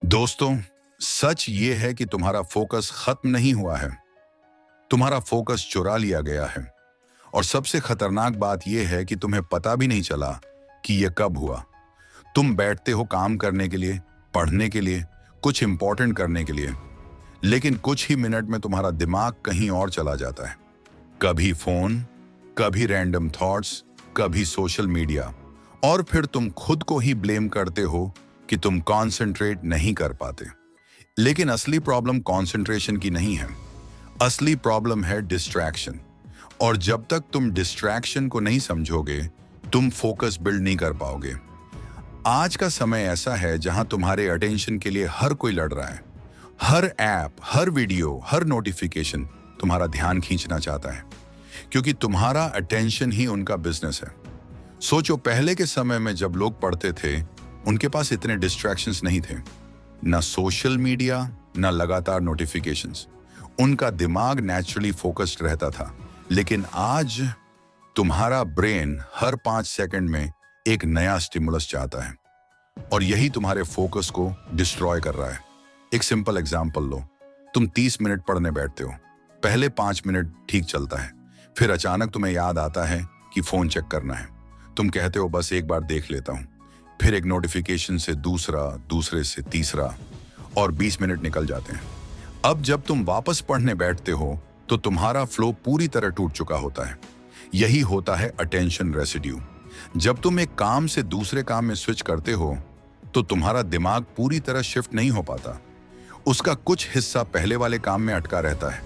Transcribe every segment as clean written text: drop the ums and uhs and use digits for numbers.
दोस्तों, सच ये है कि तुम्हारा फोकस खत्म नहीं हुआ है। तुम्हारा फोकस चुरा लिया गया है। और सबसे खतरनाक बात यह है कि तुम्हें पता भी नहीं चला कि यह कब हुआ। तुम बैठते हो काम करने के लिए, पढ़ने के लिए, कुछ इंपॉर्टेंट करने के लिए, लेकिन कुछ ही मिनट में तुम्हारा दिमाग कहीं और चला जाता है। कभी फोन, कभी रैंडम थॉट्स, कभी सोशल मीडिया, और फिर तुम खुद को ही ब्लेम करते हो कि तुम कंसंट्रेट नहीं कर पाते। लेकिन असली प्रॉब्लम कंसंट्रेशन की नहीं है। असली प्रॉब्लम है डिस्ट्रैक्शन। और जब तक तुम डिस्ट्रैक्शन को नहीं समझोगे, तुम फोकस बिल्ड नहीं कर पाओगे। आज का समय ऐसा है जहां तुम्हारे अटेंशन के लिए हर कोई लड़ रहा है। हर ऐप, हर वीडियो, हर नोटिफिकेशन तुम्हारा ध्यान खींचना चाहता है, क्योंकि तुम्हारा अटेंशन ही उनका बिजनेस है। सोचो, पहले के समय में जब लोग पढ़ते थे, उनके पास इतने डिस्ट्रैक्शंस नहीं थे। ना सोशल मीडिया, ना लगातार नोटिफिकेशंस। उनका दिमाग नेचुरली फोकस्ड रहता था। लेकिन आज तुम्हारा ब्रेन हर 5 सेकंड में एक नया स्टिमुलस चाहता है, और यही तुम्हारे फोकस को डिस्ट्रॉय कर रहा है। एक सिंपल एग्जांपल लो। तुम 30 मिनट पढ़ने बैठते हो। पहले 5 मिनट ठीक चलता है, फिर अचानक तुम्हें याद आता है कि फोन चेक करना है। तुम कहते हो बस एक बार देख लेता हूं। फिर एक नोटिफिकेशन से दूसरा, दूसरे से तीसरा, और 20 मिनट निकल जाते हैं। अब जब तुम वापस पढ़ने बैठते हो तो तुम्हारा फ्लो पूरी तरह टूट चुका होता है। यही होता है अटेंशन रेसिड्यू। जब तुम एक काम से दूसरे काम में स्विच करते हो तो तुम्हारा दिमाग पूरी तरह शिफ्ट नहीं हो पाता। उसका कुछ हिस्सा पहले वाले काम में अटका रहता है,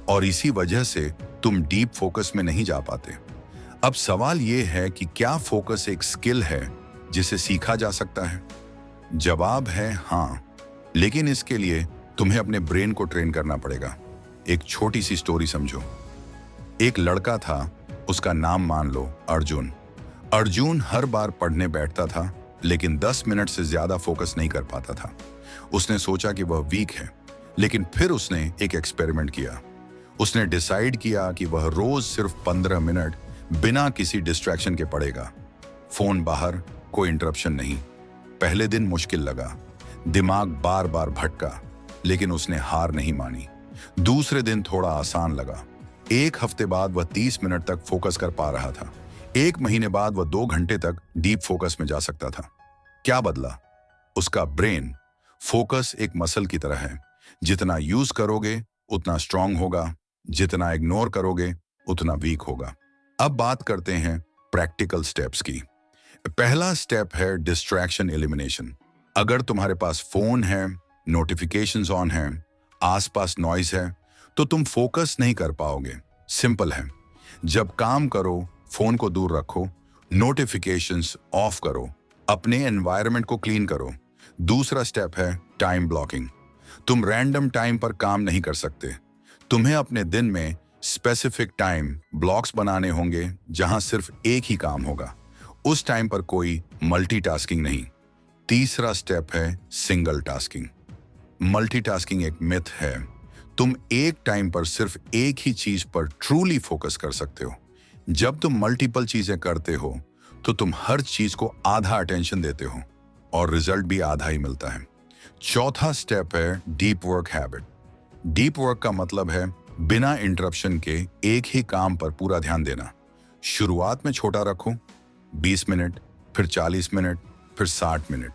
और इसी वजह से तुम डीप फोकस में नहीं जा पाते। अब सवाल यह है कि क्या फोकस एक स्किल है जिसे सीखा जा सकता है? जवाब है हाँ, लेकिन इसके लिए तुम्हें अपने ब्रेन को ट्रेन करना पड़ेगा। एक छोटी सी स्टोरी समझो। एक लड़का था, उसका नाम मान लो अर्जुन। अर्जुन हर बार पढ़ने बैठता था, लेकिन 10 मिनट से ज्यादा फोकस नहीं कर पाता था। उसने सोचा कि वह वीक है, लेकिन फिर उसने एक एक्सपेरिमेंट किया। उसने डिसाइड किया कि वह रोज सिर्फ 15 मिनट बिना किसी डिस्ट्रैक्शन के पढ़ेगा। फोन बाहर, कोई इंटरप्शन नहीं। पहले दिन मुश्किल लगा, दिमाग बार बार भटका, लेकिन उसने हार नहीं मानी। दूसरे दिन थोड़ा आसान लगा। एक हफ्ते बाद वह 30 मिनट तक फोकस कर पा रहा था। एक महीने बाद वह 2 घंटे तक डीप फोकस में जा सकता था। क्या बदला? उसका ब्रेन। फोकस एक मसल की तरह है। जितना यूज करोगे उतना स्ट्रांग होगा, जितना इग्नोर करोगे उतना वीक होगा। अब बात करते हैं प्रैक्टिकल स्टेप्स की। पहला स्टेप है डिस्ट्रैक्शन एलिमिनेशन। अगर तुम्हारे पास फोन है, नोटिफिकेशंस ऑन है, आसपास नॉइज है, तो तुम फोकस नहीं कर पाओगे। सिंपल है। जब काम करो, फोन को दूर रखो, नोटिफिकेशंस ऑफ करो, अपने एनवायरनमेंट को क्लीन करो। दूसरा स्टेप है टाइम ब्लॉकिंग। तुम रैंडम टाइम पर काम नहीं कर सकते। तुम्हें अपने दिन में स्पेसिफिक टाइम ब्लॉक्स बनाने होंगे जहां सिर्फ एक ही काम होगा। उस टाइम पर कोई मल्टीटास्किंग नहीं। तीसरा स्टेप है सिंगल टास्किंग। मल्टीटास्किंग एक मिथ है। तुम एक टाइम पर सिर्फ एक ही चीज पर ट्रूली फोकस कर सकते हो। जब तुम मल्टीपल चीजें करते हो तो तुम हर चीज को आधा अटेंशन देते हो, और रिजल्ट भी आधा ही मिलता है। चौथा स्टेप है deep work habit. Deep work का मतलब है बिना इंटरप्शन के एक ही काम पर पूरा ध्यान देना। शुरुआत में छोटा रखो, 20 मिनट, फिर 40 मिनट, फिर 60 मिनट।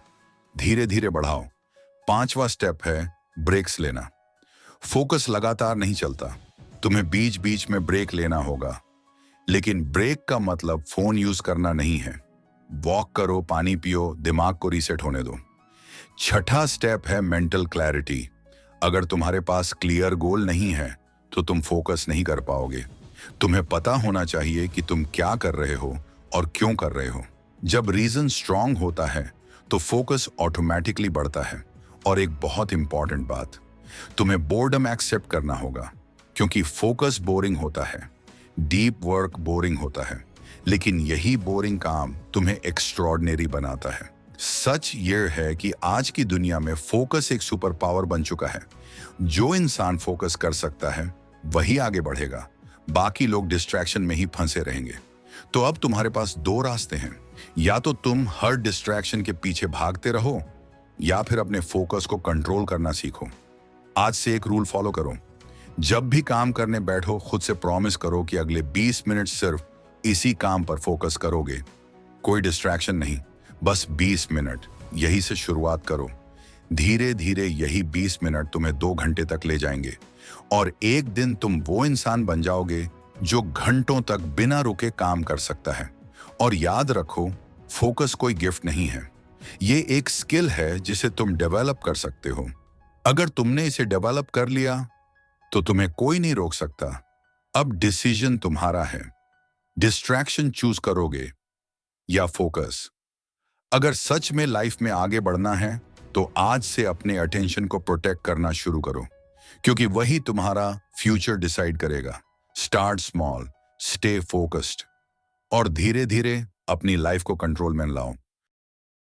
धीरे धीरे बढ़ाओ। पांचवा स्टेप है ब्रेक्स लेना। फोकस लगातार नहीं चलता, तुम्हें बीच बीच में ब्रेक लेना होगा। लेकिन ब्रेक का मतलब फोन यूज करना नहीं है। वॉक करो, पानी पियो, दिमाग को रीसेट होने दो। छठा स्टेप है मेंटल क्लैरिटी। अगर तुम्हारे पास क्लियर गोल नहीं है तो तुम फोकस नहीं कर पाओगे। तुम्हें पता होना चाहिए कि तुम क्या कर रहे हो और क्यों कर रहे हो। जब रीजन स्ट्रांग होता है तो फोकस ऑटोमेटिकली बढ़ता है। और एक बहुत इंपॉर्टेंट बात, तुम्हें बोर्डम एक्सेप्ट करना होगा, क्योंकि फोकस बोरिंग होता है, डीप वर्क बोरिंग होता है, लेकिन यही बोरिंग काम तुम्हें एक्स्ट्रॉर्डिनरी बनाता है। सच ये है कि आज की दुनिया में फोकस एक सुपर पावर बन चुका है। जो इंसान फोकस कर सकता है वही आगे बढ़ेगा, बाकी लोग डिस्ट्रैक्शन में ही फंसे रहेंगे। तो अब तुम्हारे पास 2 रास्ते हैं। या तो तुम हर डिस्ट्रैक्शन के पीछे भागते रहो, या फिर अपने फोकस को कंट्रोल करना सीखो। आज से एक रूल फॉलो करो। जब भी काम करने बैठो, खुद से प्रॉमिस करो कि अगले 20 मिनट सिर्फ इसी काम पर फोकस करोगे। कोई डिस्ट्रैक्शन नहीं, बस 20 मिनट। यही से शुरुआत करो। धीरे धीरे यही 20 मिनट तुम्हें 2 घंटे तक ले जाएंगे और एक दिन तुम वो इंसान बन जाओगे जो घंटों तक बिना रुके काम कर सकता है। और याद रखो, फोकस कोई गिफ्ट नहीं है, ये एक स्किल है जिसे तुम डेवलप कर सकते हो। अगर तुमने इसे डेवलप कर लिया तो तुम्हें कोई नहीं रोक सकता। अब डिसीजन तुम्हारा है, डिस्ट्रैक्शन चूज करोगे या फोकस। अगर सच में लाइफ में आगे बढ़ना है तो आज से अपने अटेंशन को प्रोटेक्ट करना शुरू करो, क्योंकि वही तुम्हारा फ्यूचर डिसाइड करेगा। स्टार्ट स्मॉल, स्टे फोकस्ड और धीरे धीरे अपनी लाइफ को कंट्रोल में लाओ।